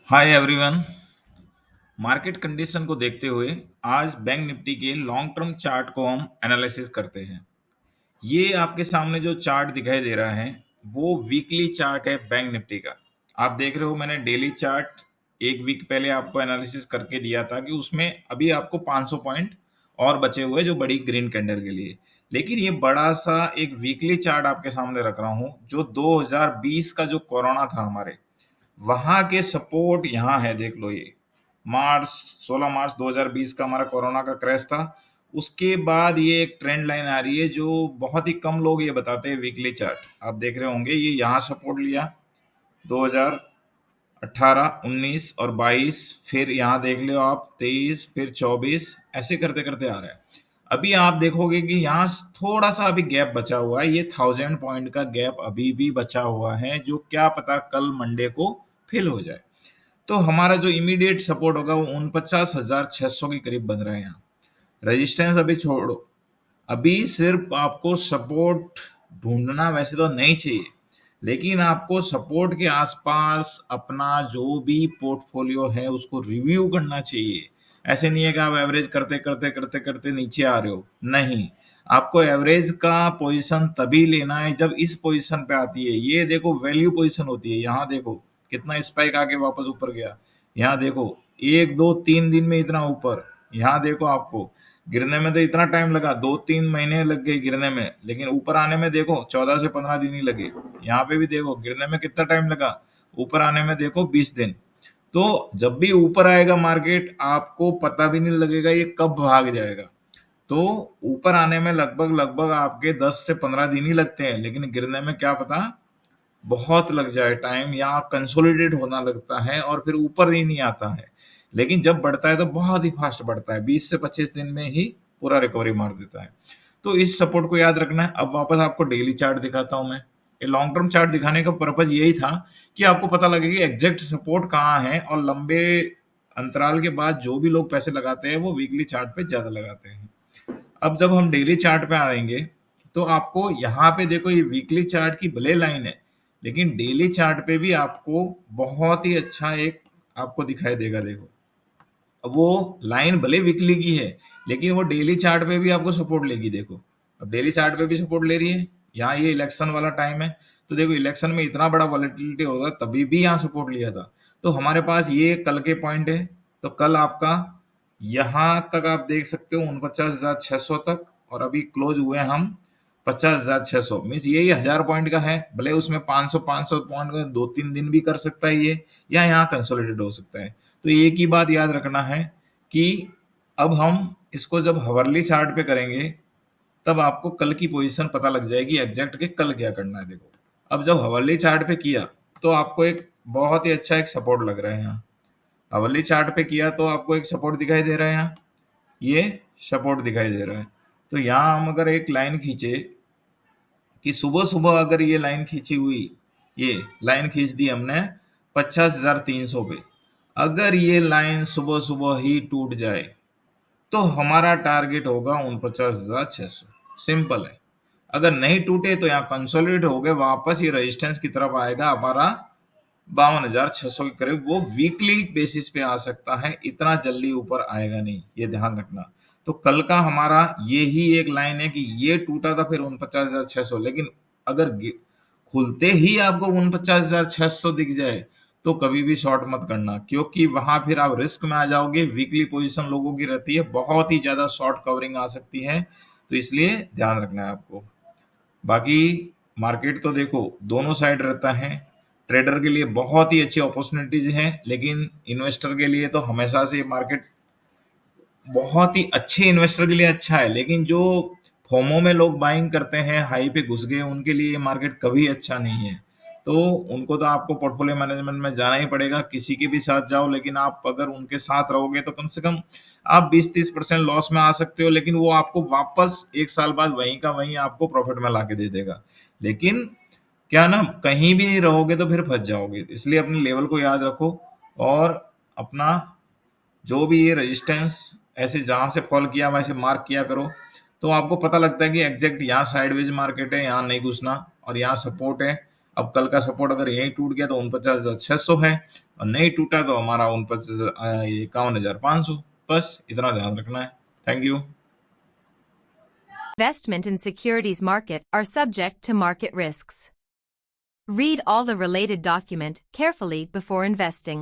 Hi everyone. Market condition को देखते हुए आज बैंक निफ्टी के लॉन्ग टर्म चार्ट को हम एनालिसिस करते हैं। ये आपके सामने जो चार्ट दिखाई दे रहा है वो वीकली चार्ट है बैंक निफ्टी का। आप देख रहे हो मैंने डेली चार्ट एक वीक पहले आपको एनालिसिस करके दिया था कि उसमें अभी आपको 500 पॉइंट और बचे हुए जो बड़ी ग्रीन कैंडल के लिए। लेकिन ये बड़ा सा एक वीकली चार्ट आपके सामने रख रहा हूँ जो 2020 का जो कोरोना था हमारे वहां के सपोर्ट यहाँ है। देख लो ये मार्च 16 मार्च 2020 का हमारा कोरोना का क्रैश था। उसके बाद ये एक ट्रेंड लाइन आ रही है जो बहुत ही कम लोग ये बताते हैं। वीकली चार्ट आप देख रहे होंगे ये यहाँ सपोर्ट लिया 2018 19 और 22, फिर यहाँ देख लो आप 23, फिर 24, ऐसे करते करते आ रहा है। अभी आप देखोगे कि यहाँ थोड़ा सा अभी गैप बचा हुआ है। ये 1000 पॉइंट का गैप अभी भी बचा हुआ है जो क्या पता कल मंडे को फिल हो जाए। तो हमारा जो इमीडिएट सपोर्ट होगा वो 49,600 के करीब बन रहा है। यहाँ रेजिस्टेंस अभी छोड़ो, अभी सिर्फ आपको सपोर्ट ढूंढना वैसे तो नहीं चाहिए, लेकिन आपको सपोर्ट के आसपास अपना जो भी पोर्टफोलियो है उसको रिव्यू करना चाहिए। ऐसे नहीं है कि आप एवरेज करते करते करते करते नीचे आ रहे हो, नहीं। आपको एवरेज का पोजीशन तभी लेना है जब इस पोजीशन पे आती है। ये देखो वैल्यू पोजीशन होती है। यहाँ देखो कितना स्पाइक आके वापस ऊपर गया। यहाँ देखो 1 2 3 दिन में इतना ऊपर। यहाँ देखो आपको गिरने में तो इतना टाइम लगा, 2 3 महीने लग गए गिरने में, लेकिन ऊपर आने में देखो 14 से 15 दिन ही लगे। यहाँ पे भी देखो गिरने में कितना टाइम लगा, ऊपर आने में देखो 20 दिन। तो जब भी ऊपर आएगा मार्केट आपको पता भी नहीं लगेगा ये कब भाग जाएगा। तो ऊपर आने में लगभग लगभग आपके 10 से 15 दिन ही लगते हैं, लेकिन गिरने में क्या पता बहुत लग जाए टाइम, या कंसोलिडेट होना लगता है और फिर ऊपर ही नहीं आता है। लेकिन जब बढ़ता है तो बहुत ही फास्ट बढ़ता है, 20 से 25 दिन में ही पूरा रिकवरी मार देता है। तो इस सपोर्ट को याद रखना है। अब वापस आपको डेली चार्ट दिखाता हूं मैं। ये लॉन्ग टर्म चार्ट दिखाने का पर्पज यही था कि आपको पता लगे कि एग्जैक्ट सपोर्ट कहाँ है, और लंबे अंतराल के बाद जो भी लोग पैसे लगाते हैं वो वीकली चार्ट पे ज्यादा लगाते हैं। अब जब हम डेली चार्ट पे आएंगे तो आपको यहाँ पे देखो ये वीकली चार्ट की भले लाइन है, लेकिन डेली चार्ट पे भी आपको बहुत ही अच्छा एक आपको दिखाई देगा। देखो अब वो लाइन भले वीकली की है लेकिन वो डेली चार्ट पे भी आपको सपोर्ट लेगी। देखो अब डेली चार्ट पे भी सपोर्ट ले रही है। यहाँ ये इलेक्शन वाला टाइम है तो देखो इलेक्शन में इतना बड़ा वॉलेटिलिटी होगा तभी भी यहाँ सपोर्ट लिया था। तो हमारे पास ये कल के पॉइंट है। तो कल आपका यहाँ तक आप देख सकते हो 49,600 तक, और अभी क्लोज हुए हम 50,600। मीन्स यही 1000 पॉइंट का है। भले उसमें 500 पॉइंट का 2 3 दिन भी कर सकता है ये, या यहाँ कंसोलिडेट हो सकता है। तो एक ही बात याद रखना है कि अब हम इसको जब हवरली चार्ट पे करेंगे तब आपको कल की पोजीशन पता लग जाएगी एग्जैक्ट के कल क्या करना है। देखो अब जब हवरली चार्ट पे किया तो आपको एक बहुत ही अच्छा एक सपोर्ट लग रहा है। यहाँ हवरली चार्ट पे किया तो आपको एक सपोर्ट दिखाई दे रहा है। यहाँ ये सपोर्ट दिखाई दे रहा है। तो यहाँ हम अगर एक लाइन खींचे कि सुबह सुबह अगर ये लाइन खींची हुई, ये लाइन खींच दी हमने 50,300 पे, अगर ये लाइन सुबह सुबह ही टूट जाए तो हमारा टारगेट होगा 49,600। सिंपल है। अगर नहीं टूटे तो यहाँ कंसोलिडेट हो गए, वापस ये रेजिस्टेंस की तरफ आएगा हमारा 52,600 के करीब। वो वीकली बेसिस पे आ सकता है, इतना जल्दी ऊपर आएगा नहीं, ये ध्यान रखना। तो कल का हमारा ये ही एक लाइन है कि ये टूटा था फिर 49,600, लेकिन अगर खुलते ही आपको 49,600 दिख जाए तो कभी भी शॉर्ट मत करना, क्योंकि वहां फिर आप रिस्क में आ जाओगे। वीकली पोजीशन लोगों की रहती है, बहुत ही ज्यादा शॉर्ट कवरिंग आ सकती है, तो इसलिए ध्यान रखना है आपको। बाकी मार्केट तो देखो दोनों साइड रहता है। ट्रेडर के लिए बहुत ही अच्छी अपॉर्चुनिटीज हैं, लेकिन इन्वेस्टर के लिए तो हमेशा से मार्केट बहुत ही अच्छे इन्वेस्टर के लिए अच्छा है, लेकिन जो फोमो में लोग बाइंग करते हैं, हाई पे घुस गए, उनके लिए ये मार्केट कभी अच्छा नहीं है। तो उनको तो आपको पोर्टफोलियो मैनेजमेंट में जाना ही पड़ेगा, किसी के भी साथ जाओ, लेकिन आप अगर उनके साथ रहोगे तो कम से कम आप 20-30% लॉस में आ सकते हो, लेकिन वो आपको वापस 1 साल बाद वहीं का वहीं आपको प्रॉफिट में ला के दे देगा। लेकिन क्या ना, कहीं भी नहीं रहोगे तो फिर फंस जाओगे। इसलिए अपने लेवल को याद रखो, और अपना जो भी ये रेजिस्टेंस ऐसे जहां से फॉल किया वैसे मार्क किया करो। तो आपको पता लगता है कि एग्जैक्ट यहाँ साइडवेज मार्केट है, यहाँ नहीं घुसना, और यहाँ सपोर्ट है। अब कल का सपोर्ट अगर यही टूट गया तो 49,600 है, और नहीं टूटा तो हमारा 51,500। बस इतना ध्यान रखना है। Thank you. Investment in securities market are subject to market risks. Read all the related document carefully before investing.